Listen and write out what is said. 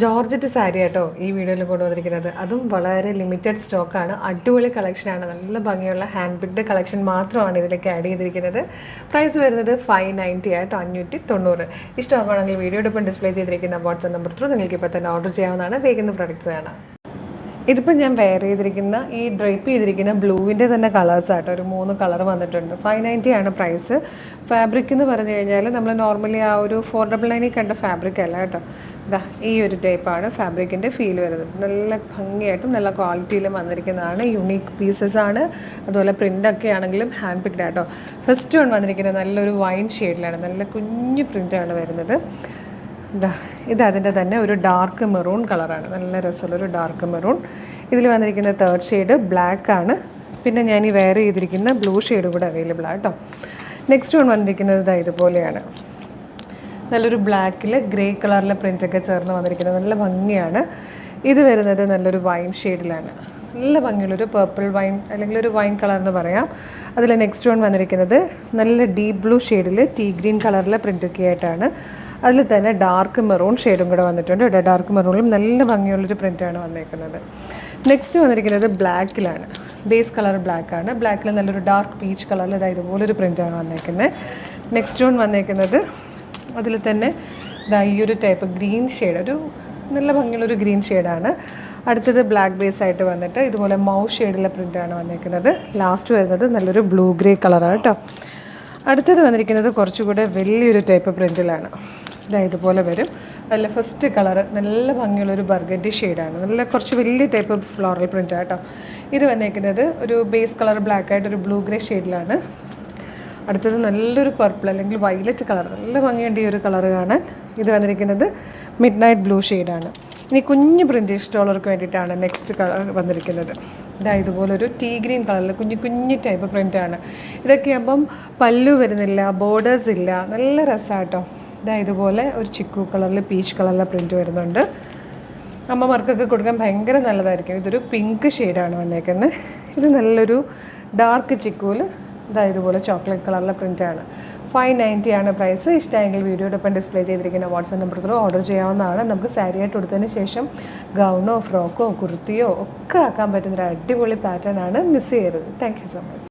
Georgette sari ആട്ടോ ഈ വീഡിയോയിൽ കൊണ്ടുവന്നിരിക്കുന്നത്. അതും വളരെ ലിമിറ്റഡ് സ്റ്റോക്കാണ്. അടിപൊളി കളക്ഷനാണ്. നല്ല ഭംഗിയുള്ള ഹാൻഡ് പിക്ഡ് കളക്ഷൻ മാത്രമാണ് ഇതിലേക്ക് ആഡ് ചെയ്തിരിക്കുന്നത്. പ്രൈസ് വരുന്നത് 590 ആട്ടോ, 590. ഇഷ്ടമാണെങ്കിൽ വീഡിയോയുടെ ഒപ്പം ഡിസ്പ്ലേ ചെയ്തിരിക്കുന്ന വാട്സ്ആപ്പ് നമ്പർ ത്രൂ നിങ്ങൾക്ക് ഇപ്പോൾ തന്നെ ഓർഡർ ചെയ്യാവുന്നതാണ്. വേഗം പ്രൊഡക്ട്സ് വേണം. ഇതിപ്പോൾ ഞാൻ വെയർ ചെയ്തിരിക്കുന്ന ഈ ഡ്രൈപ്പ് ചെയ്തിരിക്കുന്ന ബ്ലൂവിൻ്റെ തന്നെ കളേഴ്സാട്ടോ. ഒരു 3 കളർ വന്നിട്ടുണ്ട്. 590 ആണ് പ്രൈസ്. ഫാബ്രിക് എന്ന് പറഞ്ഞു കഴിഞ്ഞാൽ നമ്മൾ നോർമലി ആ ഒരു 499 കണ്ട ഫാബ്രിക് അല്ല കേട്ടോ. ഇതാ ഈ ഒരു ടൈപ്പാണ് ഫാബ്രിക്കിൻ്റെ ഫീൽ വരുന്നത്. നല്ല ഭംഗിയായിട്ടും നല്ല ക്വാളിറ്റിയിലും വന്നിരിക്കുന്നതാണ്. യുണീക്ക് പീസസ് ആണ്. അതുപോലെ പ്രിൻ്റൊക്കെ ആണെങ്കിലും ഹാൻഡ് പിക്ഡ് ആട്ടോ. ഫസ്റ്റ് വൺ വന്നിരിക്കുന്നത് നല്ലൊരു വൈൻ ഷെയ്ഡിലാണ്. നല്ല കുഞ്ഞു പ്രിൻ്റാണ് വരുന്നത്. ഇത് അതിൻ്റെ തന്നെ ഒരു ഡാർക്ക് മെറൂൺ കളറാണ്. നല്ല രസമുള്ളൊരു ഡാർക്ക് മെറൂൺ. ഇതിൽ വന്നിരിക്കുന്ന തേർഡ് ഷെയ്ഡ് ബ്ലാക്ക് ആണ്. പിന്നെ ഞാൻ ഈ വെയർ ചെയ്തിരിക്കുന്ന ബ്ലൂ ഷെയ്ഡ് കൂടെ അവൈലബിൾ ആണ് കേട്ടോ. നെക്സ്റ്റ് വൺ വന്നിരിക്കുന്നത് ഇതുപോലെയാണ്. നല്ലൊരു ബ്ലാക്കിൽ ഗ്രേ കളറിലെ പ്രിൻ്റൊക്കെ ചേർന്ന് വന്നിരിക്കുന്നത് നല്ല ഭംഗിയാണ്. ഇത് വരുന്നത് നല്ലൊരു വൈൻ ഷെയ്ഡിലാണ്. നല്ല ഭംഗിയുള്ളൊരു പേർപ്പിൾ വൈൻ അല്ലെങ്കിൽ ഒരു വൈൻ കളർ എന്ന് പറയാം. അതിൽ നെക്സ്റ്റ് വൺ വന്നിരിക്കുന്നത് നല്ല ഡീപ്പ് ബ്ലൂ ഷെയ്ഡിൽ ടീ ഗ്രീൻ കളറിലെ പ്രിൻ്റൊക്കെ ആയിട്ടാണ്. അതിൽ തന്നെ ഡാർക്ക് മെറൂൺ ഷെയ്ഡും കൂടെ വന്നിട്ടുണ്ട്. ഇവിടെ ഡാർക്ക് മെറൂണിലും നല്ല ഭംഗിയുള്ളൊരു പ്രിൻ്റാണ് വന്നേക്കുന്നത്. നെക്സ്റ്റ് വന്നിരിക്കുന്നത് ബ്ലാക്കിലാണ്. Base colour ബ്ലാക്കാണ്. ബ്ലാക്കിൽ നല്ലൊരു ഡാർക്ക് പീച്ച് കളറിൽ ഇതുപോലൊരു പ്രിൻ്റാണ് വന്നേക്കുന്നത്. നെക്സ്റ്റ് വൺ വന്നേക്കുന്നത് അതിൽ തന്നെ ഈ ഒരു ടൈപ്പ് ഗ്രീൻ ഷെയ്ഡ്, ഒരു നല്ല ഭംഗിയുള്ളൊരു ഗ്രീൻ ഷെയ്ഡാണ്. അടുത്തത് ബ്ലാക്ക് ബേസ് ആയിട്ട് വന്നിട്ട് ഇതുപോലെ മൗ ഷെയ്ഡിലെ പ്രിൻ്റാണ് വന്നേക്കുന്നത്. ലാസ്റ്റ് വരുന്നത് നല്ലൊരു ബ്ലൂ ഗ്രേ കളറാണ് കേട്ടോ. അടുത്തത് വന്നിരിക്കുന്നത് കുറച്ചുകൂടെ വലിയൊരു ടൈപ്പ് പ്രിൻ്റിലാണ്. ഇതുപോലെ വരും. അതിൽ ഫസ്റ്റ് കളർ നല്ല ഭംഗിയുള്ളൊരു ബർഗൻഡി ഷെയ്ഡാണ്. നല്ല കുറച്ച് വലിയ ടൈപ്പ് ഫ്ലോറൽ പ്രിൻ്റ് കേട്ടോ. ഇത് വന്നേക്കുന്നത് ഒരു ബേസ് കളർ ബ്ലാക്ക് ആയിട്ട് ഒരു ബ്ലൂ ഗ്രേ ഷെയ്ഡിലാണ്. അടുത്തത് നല്ലൊരു പർപ്പിൾ അല്ലെങ്കിൽ വയലറ്റ് കളർ. നല്ല ഭംഗിയുണ്ട് ഈ ഒരു കളർ കാണാൻ. ഇത് വന്നിരിക്കുന്നത് മിഡ് നൈറ്റ് ബ്ലൂ ഷെയ്ഡാണ്. ഇനി കുഞ്ഞ് പ്രിൻ്റ് ഇഷ്ടമുള്ളവർക്ക് വേണ്ടിയിട്ടാണ് നെക്സ്റ്റ് കളർ വന്നിരിക്കുന്നത്. ഇതുപോലൊരു ടീ ഗ്രീൻ കളറിൽ കുഞ്ഞു ടൈപ്പ് പ്രിൻ്റാണ്. ഇതൊക്കെ ആകുമ്പം പല്ലു വരുന്നില്ല, ബോർഡേഴ്സ് ഇല്ല, നല്ല രസമാട്ടോ. ഇതുപോലെ ഒരു ചിക്കു കളറിൽ പീച്ച് കളറിലെ പ്രിൻ്റ് വരുന്നുണ്ട്. അമ്മമാർക്കൊക്കെ കൊടുക്കാൻ ഭയങ്കര നല്ലതായിരിക്കും. ഇതൊരു പിങ്ക് ഷെയ്ഡാണ് വന്നേക്കുന്നത്. ഇത് നല്ലൊരു ഡാർക്ക് ചിക്കുവിൽ ഇതുപോലെ ചോക്ലേറ്റ് കളറിലെ പ്രിൻ്റാണ്. 590 ആണ് പ്രൈസ്. ഇഷ്ടമായെങ്കിൽ വീഡിയോടൊപ്പം ഡിസ്പ്ലേ ചെയ്തിരിക്കുന്ന വാട്സ്ആപ്പ് നമ്പർ ത്രൂ ഓർഡർ ചെയ്യാവുന്നതാണ്. നമുക്ക് സാരി ആയിട്ട് കൊടുത്തതിന് ശേഷം ഗൗണോ ഫ്രോക്കോ കുർത്തിയോ ഒക്കെ ആക്കാൻ പറ്റുന്നൊരു അടിപൊളി പാറ്റേൺ ആണ്. മിസ് ചെയ്യരുത്. Thank you so much.